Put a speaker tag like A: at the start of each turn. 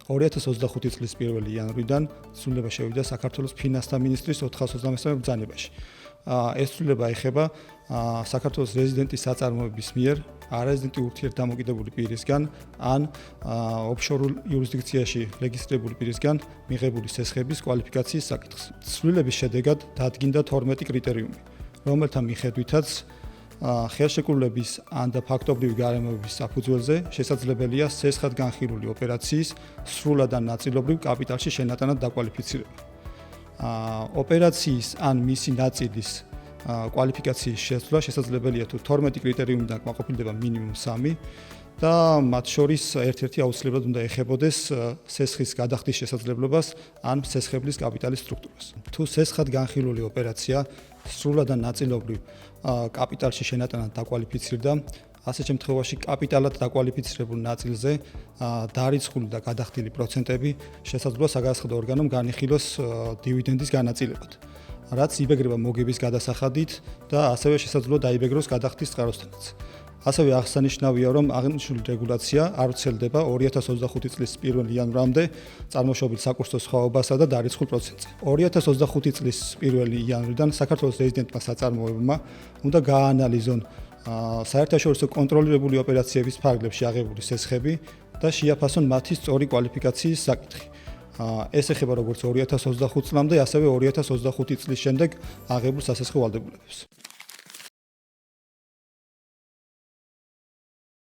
A: 2025 წლის 1 იანვრიდან ცვლილება შევიდა საქართველოს ფინანსთა მინისტრის 423 ბრძანებაში. ეს ცვლილება ეხება საქართველოს რეზიდენტის საწარმოების მიერ არეზიდენტი ურთიერთდამოკიდებული პირისგან ან ოფშორულ იურისდიქციაში რეგისტრირებული პირისგან მიღებული სესხების კვალიფიკაციის საკითხს. ცვლილების შედეგად დადგინდა 12 კრიტერიუმი, რომელთა მიხედვითაც ხელშეკრულების ან და ფაქტობრივი გარემოების საფუძველზე შესაძლებელია სესხად განხილული ოპერაციის სრულად ან ნაწილობრივ კაპიტალში შენატანად დაკვალიფიცირება. ოპერაციის ან მისი ნაწილის კვალიფიკაციის შეცვლა შესაძლებელია თუ 12 კრიტერიუმიდან კმაყოფილდება მინიმუმ 3 და მათ შორის ერთ-ერთი აუცილებლად უნდა ეხებოდეს სესხის გადახდის შესაძლებლობას ან სესხებლის კაპიტალის სტრუქტურას. თუ სესხად განხილული ოპერაცია სრულად ან ნაწილობრივ კაპიტალში შენატანად დაკვალიფიცირდა, ასეთ შემთხვევაში კაპიტალად დაკვალიფიცირებულ ნაწილზე დარიცხული და გადახდილი პროცენტები შესაძლოა საგადასახადო ორგანომ განიხილოს დივიდენდის განაწილებად, რაც იბეგრება მოგების გადასახადით და ასევე შესაძლოა დაიბეგროს გადახდის წყაროსთანაც. ასევე აღსანიშნავია, რომ აღნიშნული რეგულაცია არ ვრცელდება 2025 წლის 1 იანვრამდე წარმოშობით საკურსო სხვაობასა და დარიცხულ პროცენტზე. 2025 წლის 1 იანვრიდან საქართველოს რეზიდენტმა საწარმოებმა უნდა გააანალიზონ საერთაშორისო კონტროლირებული ოპერაციების ფარგლებში აღებული სესხები და შეაფასონ მათი სწორი კვალიფიკაციის საკითხი. ეს ეხება როგორც 2025 წლამდე, ასევე 2025 წლის შემდეგ აღებულ სასესხო ვალდებულებებს.